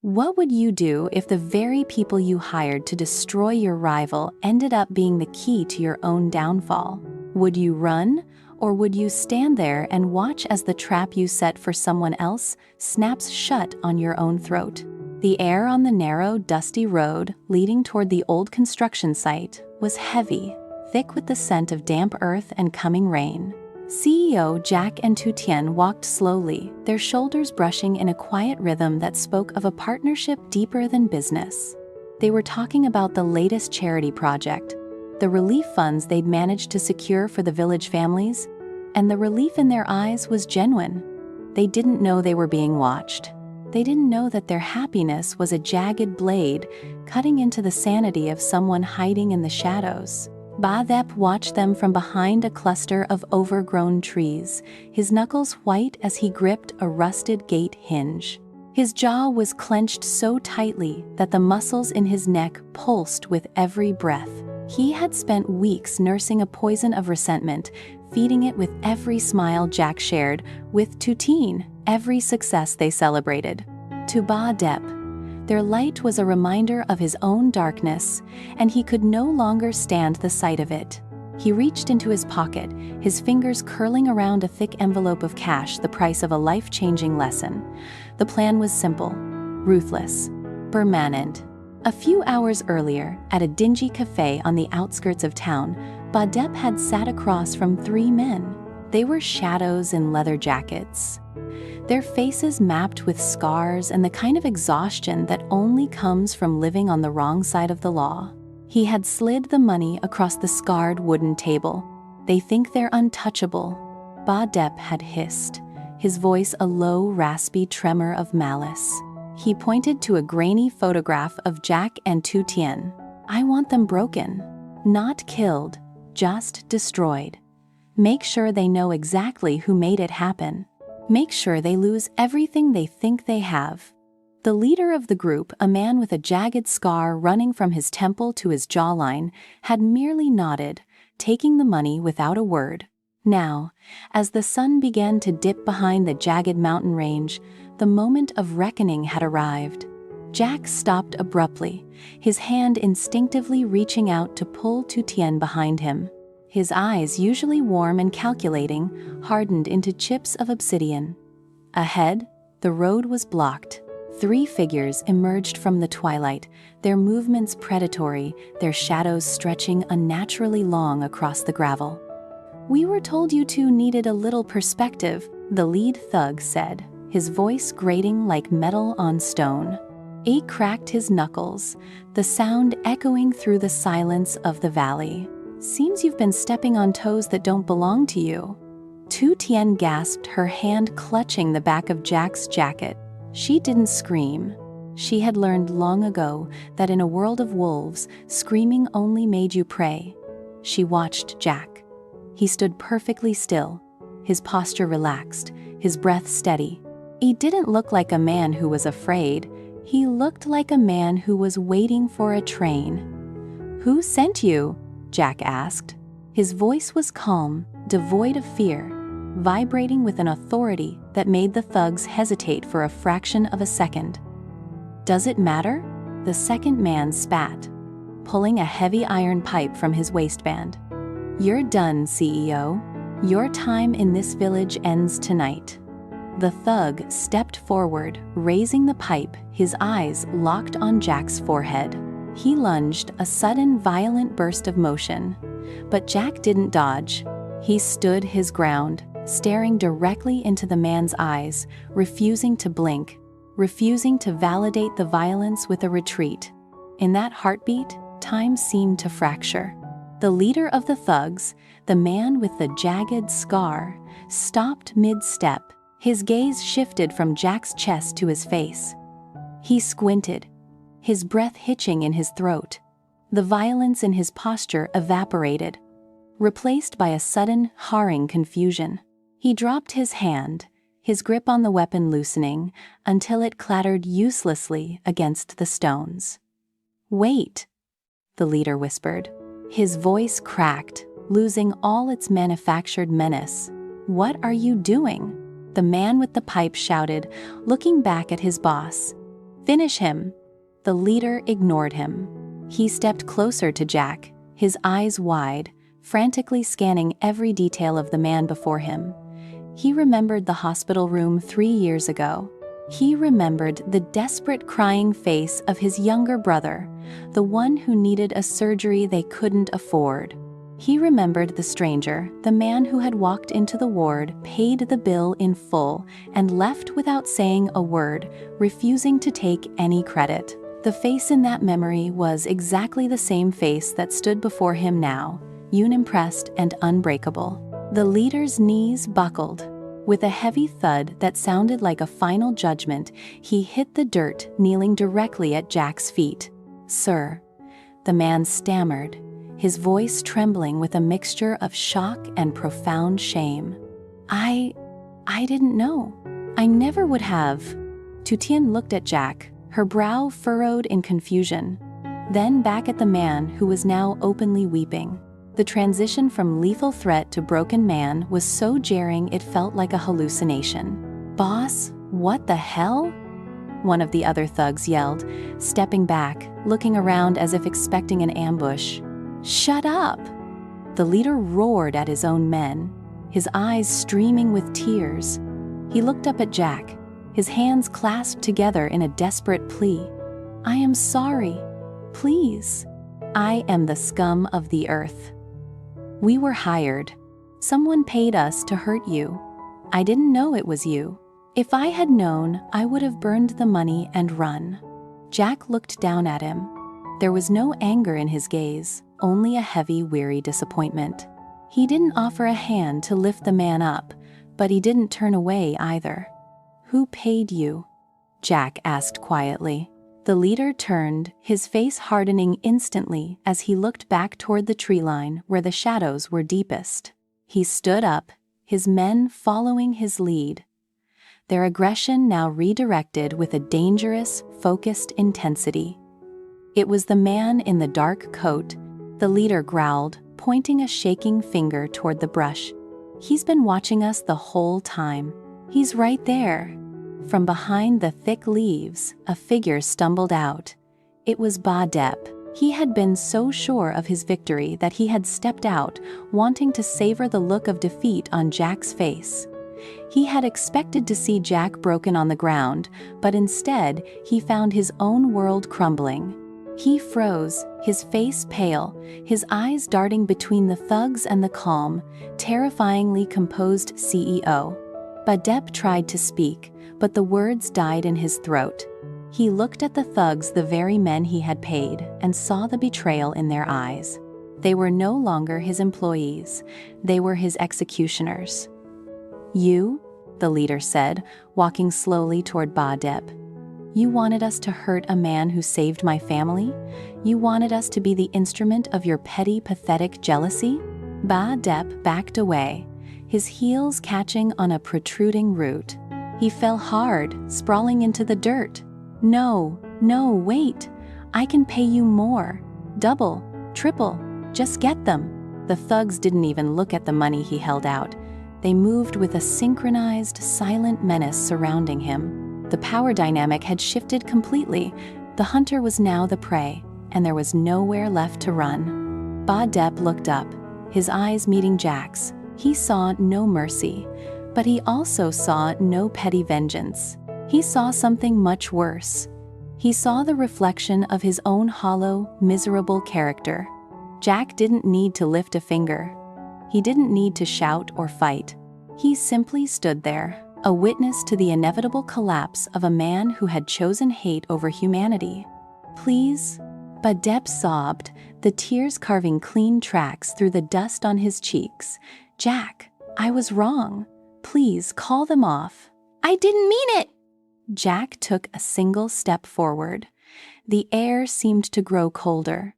What would you do if the very people you hired to destroy your rival ended up being the key to your own downfall? Would you run, or would you stand there and watch as the trap you set for someone else snaps shut on your own throat? The air on the narrow, dusty road leading toward the old construction site was heavy, thick with the scent of damp earth and coming rain. CEO Jack and Tu Tien walked slowly, their shoulders brushing in a quiet rhythm that spoke of a partnership deeper than business. They were talking about the latest charity project, the relief funds they'd managed to secure for the village families, and the relief in their eyes was genuine. They didn't know they were being watched. They didn't know that their happiness was a jagged blade cutting into the sanity of someone hiding in the shadows. Ba Dep watched them from behind a cluster of overgrown trees, his knuckles white as he gripped a rusted gate hinge. His jaw was clenched so tightly that the muscles in his neck pulsed with every breath. He had spent weeks nursing a poison of resentment, feeding it with every smile Jack shared with Tu Tien, every success they celebrated. To Ba Dep, their light was a reminder of his own darkness, and he could no longer stand the sight of it. He reached into his pocket, his fingers curling around a thick envelope of cash, the price of a life-changing lesson. The plan was simple, ruthless, permanent. A few hours earlier, at a dingy cafe on the outskirts of town, Ba Dep had sat across from three men. They were shadows in leather jackets, their faces mapped with scars and the kind of exhaustion that only comes from living on the wrong side of the law. He had slid the money across the scarred wooden table. "They think they're untouchable," Ba Dep had hissed, his voice a low, raspy tremor of malice. He pointed to a grainy photograph of Jack and Tu Tien. "I want them broken, not killed, just destroyed. Make sure they know exactly who made it happen. Make sure they lose everything they think they have." The leader of the group, a man with a jagged scar running from his temple to his jawline, had merely nodded, taking the money without a word. Now, as the sun began to dip behind the jagged mountain range, the moment of reckoning had arrived. Jack stopped abruptly, his hand instinctively reaching out to pull Tu Tien behind him. His eyes, usually warm and calculating, hardened into chips of obsidian. Ahead, the road was blocked. Three figures emerged from the twilight, their movements predatory, their shadows stretching unnaturally long across the gravel. "We were told you two needed a little perspective," the lead thug said, his voice grating like metal on stone. He cracked his knuckles, the sound echoing through the silence of the valley. "Seems you've been stepping on toes that don't belong to you." Tu Tien gasped, her hand clutching the back of Jack's jacket. She didn't scream. She had learned long ago that in a world of wolves, screaming only made you prey. She watched Jack. He stood perfectly still, his posture relaxed, his breath steady. He didn't look like a man who was afraid. He looked like a man who was waiting for a train. "Who sent you?" Jack asked. His voice was calm, devoid of fear, vibrating with an authority that made the thugs hesitate for a fraction of a second. "Does it matter?" The second man spat, pulling a heavy iron pipe from his waistband. "You're done, CEO. Your time in this village ends tonight." The thug stepped forward, raising the pipe, his eyes locked on Jack's forehead. He lunged, a sudden violent burst of motion. But Jack didn't dodge. He stood his ground, staring directly into the man's eyes, refusing to blink, refusing to validate the violence with a retreat. In that heartbeat, time seemed to fracture. The leader of the thugs, the man with the jagged scar, stopped mid-step. His gaze shifted from Jack's chest to his face. He squinted, his breath hitching in his throat. The violence in his posture evaporated, replaced by a sudden, harrowing confusion. He dropped his hand, his grip on the weapon loosening, until it clattered uselessly against the stones. "Wait," the leader whispered. His voice cracked, losing all its manufactured menace. "What are you doing?" The man with the pipe shouted, looking back at his boss. Finish him." The leader ignored him. He stepped closer to Jack, his eyes wide, frantically scanning every detail of the man before him. He remembered the hospital room 3 years ago. He remembered the desperate crying face of his younger brother, the one who needed a surgery they couldn't afford. He remembered the stranger, the man who had walked into the ward, paid the bill in full, and left without saying a word, refusing to take any credit. The face in that memory was exactly the same face that stood before him now, unimpressed and unbreakable. The leader's knees buckled. With a heavy thud that sounded like a final judgment, he hit the dirt, kneeling directly at Jack's feet. "Sir," the man stammered, his voice trembling with a mixture of shock and profound shame. I didn't know. I never would have." Tu Tien looked at Jack, her brow furrowed in confusion, then back at the man who was now openly weeping. The transition from lethal threat to broken man was so jarring it felt like a hallucination. "Boss, what the hell?" one of the other thugs yelled, stepping back, looking around as if expecting an ambush. "Shut up!" The leader roared at his own men, his eyes streaming with tears. He looked up at Jack, his hands clasped together in a desperate plea. "I am sorry. Please. I am the scum of the earth. We were hired. Someone paid us to hurt you. I didn't know it was you. If I had known, I would have burned the money and run." Jack looked down at him. There was no anger in his gaze, only a heavy, weary disappointment. He didn't offer a hand to lift the man up, but he didn't turn away either. "Who paid you?" Jack asked quietly. The leader turned, his face hardening instantly as he looked back toward the tree line where the shadows were deepest. He stood up, his men following his lead, their aggression now redirected with a dangerous, focused intensity. It was the man in the dark coat, the leader growled, pointing a shaking finger toward the brush. "He's been watching us the whole time. He's right there." From behind the thick leaves, a figure stumbled out. It was Ba Dep. He had been so sure of his victory that he had stepped out, wanting to savor the look of defeat on Jack's face. He had expected to see Jack broken on the ground, but instead, he found his own world crumbling. He froze, his face pale, his eyes darting between the thugs and the calm, terrifyingly composed CEO. Ba Dep tried to speak, but the words died in his throat. He looked at the thugs, the very men he had paid, and saw the betrayal in their eyes. They were no longer his employees, they were his executioners. "You," the leader said, walking slowly toward Ba Dep. "You wanted us to hurt a man who saved my family? You wanted us to be the instrument of your petty, pathetic jealousy?" Ba Dep backed away, his heels catching on a protruding root. He fell hard, sprawling into the dirt. No, wait. I can pay you more. Double, triple, just get them." The thugs didn't even look at the money he held out. They moved with a synchronized, silent menace surrounding him. The power dynamic had shifted completely. The hunter was now the prey, and there was nowhere left to run. Ba Dep looked up, his eyes meeting Jack's. He saw no mercy, but he also saw no petty vengeance. He saw something much worse. He saw the reflection of his own hollow, miserable character. Jack didn't need to lift a finger. He didn't need to shout or fight. He simply stood there, a witness to the inevitable collapse of a man who had chosen hate over humanity. "Please?" Ba Dep sobbed, the tears carving clean tracks through the dust on his cheeks. "Jack, I was wrong. Please call them off." "I didn't mean it!" Jack took a single step forward. The air seemed to grow colder.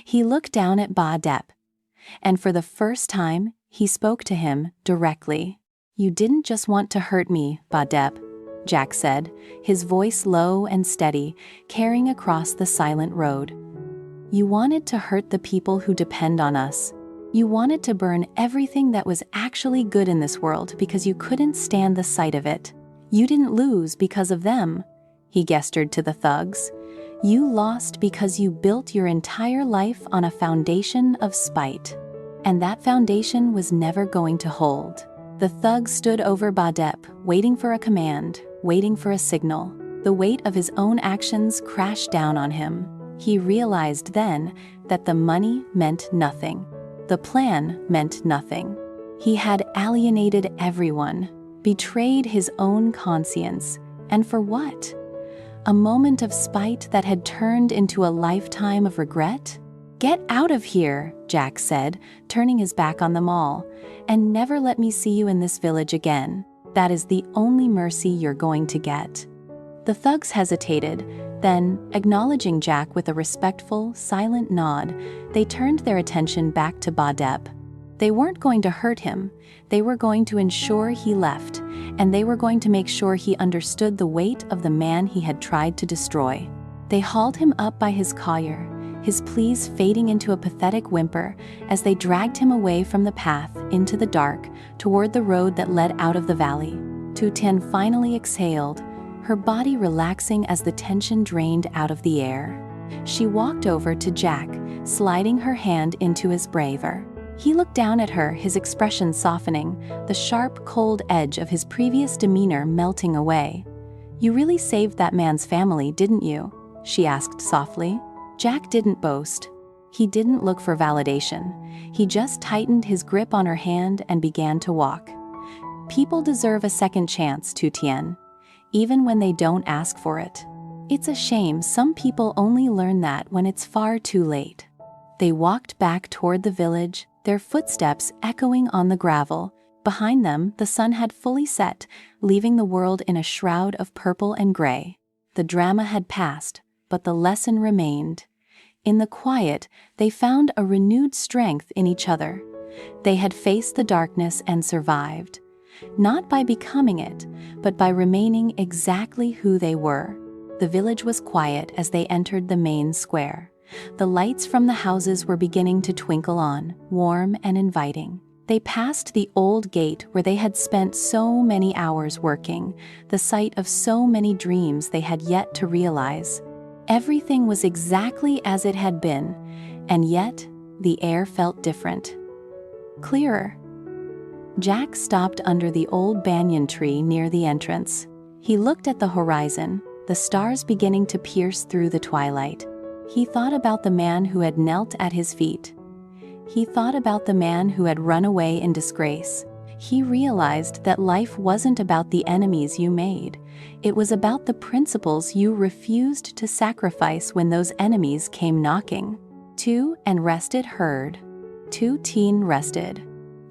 He looked down at Ba Dep, and for the first time, he spoke to him directly. "You didn't just want to hurt me, Ba Dep," Jack said, his voice low and steady, carrying across the silent road. "You wanted to hurt the people who depend on us. You wanted to burn everything that was actually good in this world because you couldn't stand the sight of it. You didn't lose because of them." he gestured to the thugs. "You lost because you built your entire life on a foundation of spite. And that foundation was never going to hold." The thug stood over Badep, waiting for a command, waiting for a signal. The weight of his own actions crashed down on him. He realized then that the money meant nothing. The plan meant nothing. He had alienated everyone, betrayed his own conscience, and for what? A moment of spite that had turned into a lifetime of regret? "Get out of here," Jack said, turning his back on them all, "and never let me see you in this village again. That is the only mercy you're going to get." The thugs hesitated, then, acknowledging Jack with a respectful, silent nod, they turned their attention back to Badep. They weren't going to hurt him, they were going to ensure he left, and they were going to make sure he understood the weight of the man he had tried to destroy. They hauled him up by his collar, his pleas fading into a pathetic whimper as they dragged him away from the path into the dark toward the road that led out of the valley. Tu Tien finally exhaled, her body relaxing as the tension drained out of the air. She walked over to Jack, sliding her hand into his braver. He looked down at her, his expression softening, the sharp, cold edge of his previous demeanor melting away. "You really saved that man's family, didn't you?" she asked softly. Jack didn't boast. He didn't look for validation. He just tightened his grip on her hand and began to walk. "People deserve a second chance, Tu Tien, even when they don't ask for it. It's a shame some people only learn that when it's far too late." They walked back toward the village, their footsteps echoing on the gravel. Behind them, the sun had fully set, leaving the world in a shroud of purple and gray. The drama had passed, but the lesson remained. In the quiet, they found a renewed strength in each other. They had faced the darkness and survived, not by becoming it, but by remaining exactly who they were. The village was quiet as they entered the main square. The lights from the houses were beginning to twinkle on, warm and inviting. They passed the old gate where they had spent so many hours working, the site of so many dreams they had yet to realize. Everything was exactly as it had been, and yet the air felt different. Clearer. Jack stopped under the old banyan tree near the entrance. He looked at the horizon, the stars beginning to pierce through the twilight. He thought about the man who had knelt at his feet. He thought about the man who had run away in disgrace. He realized that life wasn't about the enemies you made. It was about the principles you refused to sacrifice when those enemies came knocking. Tu and rested heard. Tu Tien rested.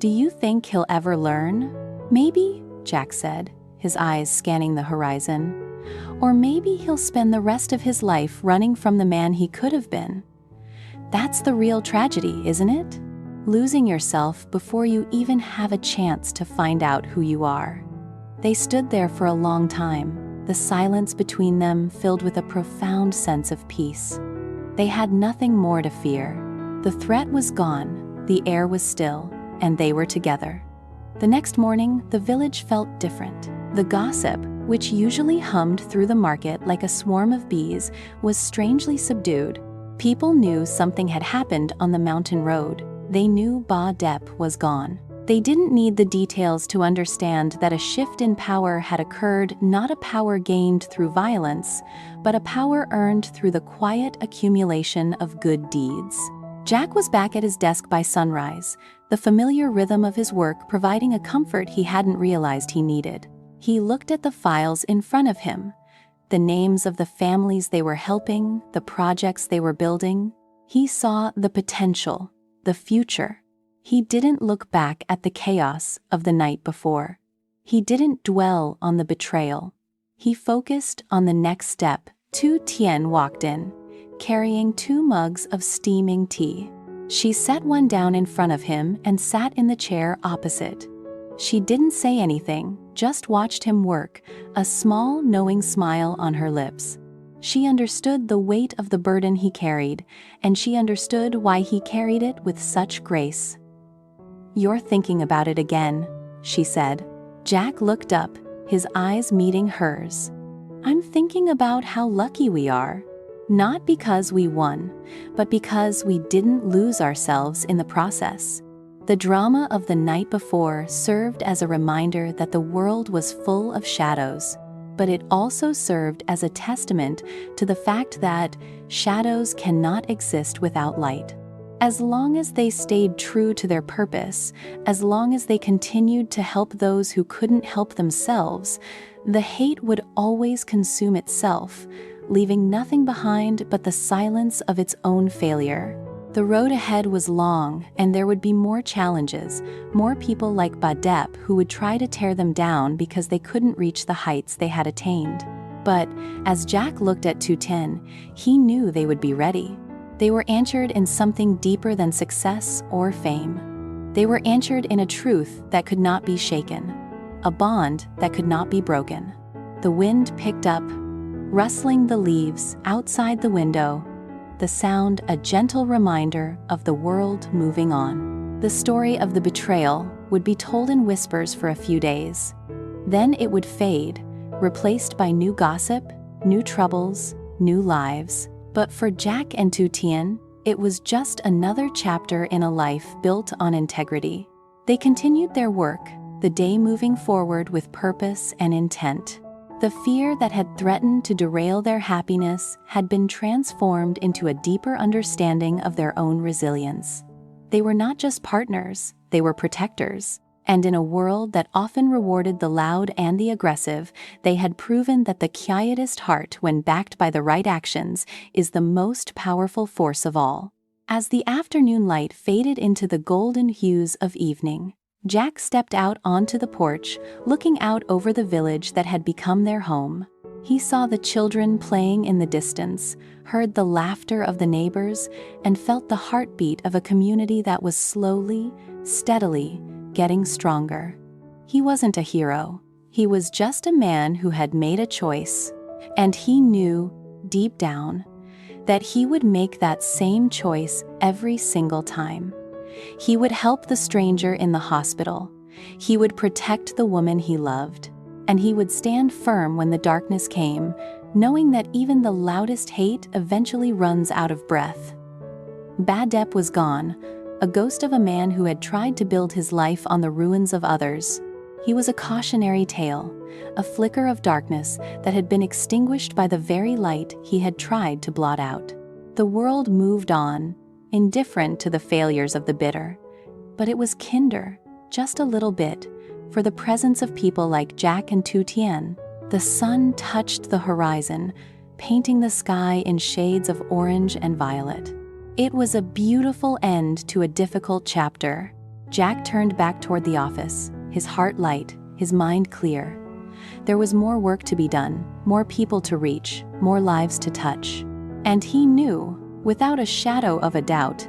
"Do you think he'll ever learn?" "Maybe," Jack said, his eyes scanning the horizon. "Or maybe he'll spend the rest of his life running from the man he could have been. That's the real tragedy, isn't it? Losing yourself before you even have a chance to find out who you are." They stood there for a long time, the silence between them filled with a profound sense of peace. They had nothing more to fear. The threat was gone, the air was still, and they were together. The next morning, the village felt different. The gossip, which usually hummed through the market like a swarm of bees, was strangely subdued. People knew something had happened on the mountain road. They knew Badep was gone. They didn't need the details to understand that a shift in power had occurred, not a power gained through violence, but a power earned through the quiet accumulation of good deeds. Jack was back at his desk by sunrise, the familiar rhythm of his work providing a comfort he hadn't realized he needed. He looked at the files in front of him, the names of the families they were helping, the projects they were building. He saw the potential, the future. He didn't look back at the chaos of the night before. He didn't dwell on the betrayal. He focused on the next step. Tu Tien walked in, carrying 2 mugs of steaming tea. She set one down in front of him and sat in the chair opposite. She didn't say anything, just watched him work, a small, knowing smile on her lips. She understood the weight of the burden he carried, and she understood why he carried it with such grace. "You're thinking about it again," she said. Jack looked up, his eyes meeting hers. I'm thinking about how lucky we are. Not because we won, but because we didn't lose ourselves in the process. The drama of the night before served as a reminder that the world was full of shadows, but it also served as a testament to the fact that shadows cannot exist without light. As long as they stayed true to their purpose, as long as they continued to help those who couldn't help themselves, the hate would always consume itself, leaving nothing behind but the silence of its own failure. The road ahead was long, and there would be more challenges, more people like Badep who would try to tear them down because they couldn't reach the heights they had attained. But as Jack looked at Tu Tien, he knew they would be ready. They were anchored in something deeper than success or fame. They were anchored in a truth that could not be shaken, a bond that could not be broken. The wind picked up, rustling the leaves outside the window, the sound a gentle reminder of the world moving on. The story of the betrayal would be told in whispers for a few days. Then it would fade, replaced by new gossip, new troubles, new lives. But for Jack and Tu Tien, it was just another chapter in a life built on integrity. They continued their work, the day moving forward with purpose and intent. The fear that had threatened to derail their happiness had been transformed into a deeper understanding of their own resilience. They were not just partners, they were protectors. And in a world that often rewarded the loud and the aggressive, they had proven that the quietest heart, when backed by the right actions, is the most powerful force of all. As the afternoon light faded into the golden hues of evening, Jack stepped out onto the porch, looking out over the village that had become their home. He saw the children playing in the distance, heard the laughter of the neighbors, and felt the heartbeat of a community that was slowly, steadily, getting stronger. He wasn't a hero. He was just a man who had made a choice, and he knew, deep down, that he would make that same choice every single time. He would help the stranger in the hospital. He would protect the woman he loved, and he would stand firm when the darkness came, knowing that even the loudest hate eventually runs out of breath. Badep was gone, a ghost of a man who had tried to build his life on the ruins of others. He was a cautionary tale, a flicker of darkness that had been extinguished by the very light he had tried to blot out. The world moved on, indifferent to the failures of the bitter. But it was kinder, just a little bit, for the presence of people like Jack and Tu Tien. The sun touched the horizon, painting the sky in shades of orange and violet. It was a beautiful end to a difficult chapter. Jack turned back toward the office, his heart light, his mind clear. There was more work to be done, more people to reach, more lives to touch. And he knew, without a shadow of a doubt,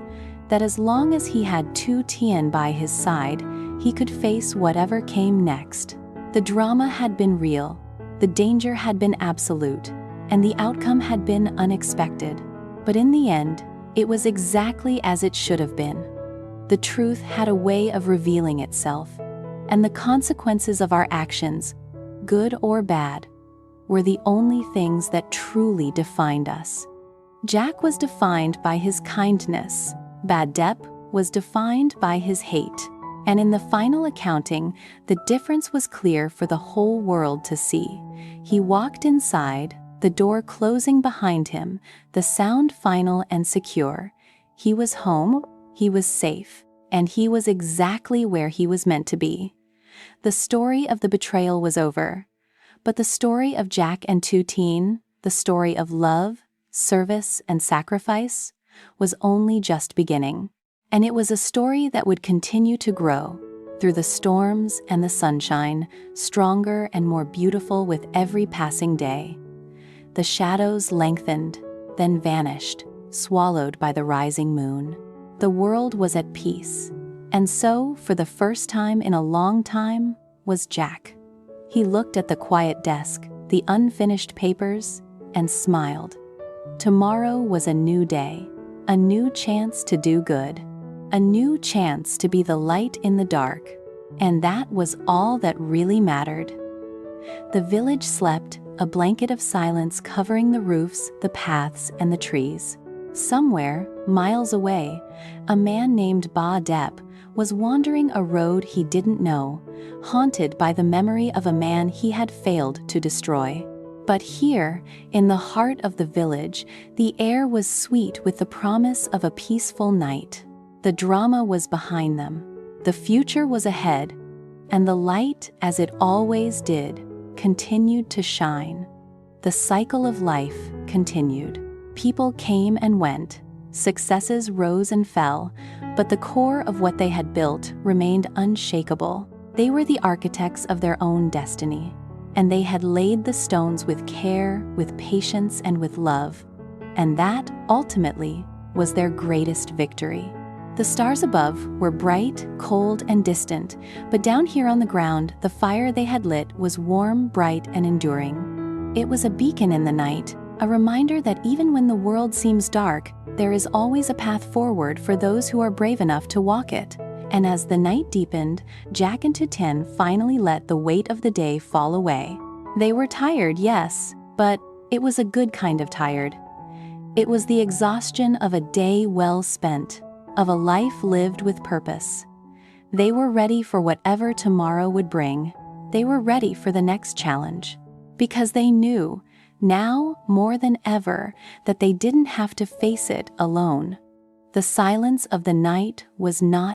that as long as he had Tu Tien by his side, he could face whatever came next. The drama had been real, the danger had been absolute, and the outcome had been unexpected. But in the end, it was exactly as it should have been. The truth had a way of revealing itself, and the consequences of our actions, good or bad, were the only things that truly defined us. Jack was defined by his kindness, Badep was defined by his hate, and in the final accounting, the difference was clear for the whole world to see. He walked inside, the door closing behind him, the sound final and secure. He was home, he was safe, and he was exactly where he was meant to be. The story of the betrayal was over, but the story of Jack and Tu Tien, the story of love, service, and sacrifice, was only just beginning. And it was a story that would continue to grow, through the storms and the sunshine, stronger and more beautiful with every passing day. The shadows lengthened, then vanished, swallowed by the rising moon. The world was at peace, and so, for the first time in a long time, was Jack. He looked at the quiet desk, the unfinished papers, and smiled. Tomorrow was a new day, a new chance to do good, a new chance to be the light in the dark, and that was all that really mattered. The village slept, a blanket of silence covering the roofs, the paths, and the trees. Somewhere, miles away, a man named Ba Dep was wandering a road he didn't know, haunted by the memory of a man he had failed to destroy. But here, in the heart of the village, the air was sweet with the promise of a peaceful night. The drama was behind them. The future was ahead, and the light, as it always did, continued to shine. The cycle of life continued. People came and went, successes rose and fell, but the core of what they had built remained unshakable. They were the architects of their own destiny, and they had laid the stones with care, with patience, and with love. And that, ultimately, was their greatest victory. The stars above were bright, cold, and distant, but down here on the ground, the fire they had lit was warm, bright, and enduring. It was a beacon in the night, a reminder that even when the world seems dark, there is always a path forward for those who are brave enough to walk it. And as the night deepened, Jack and Tu Tien finally let the weight of the day fall away. They were tired, yes, but it was a good kind of tired. It was the exhaustion of a day well spent, of a life lived with purpose. They were ready for whatever tomorrow would bring. They were ready for the next challenge, because they knew, now more than ever, that they didn't have to face it alone. The silence of the night was not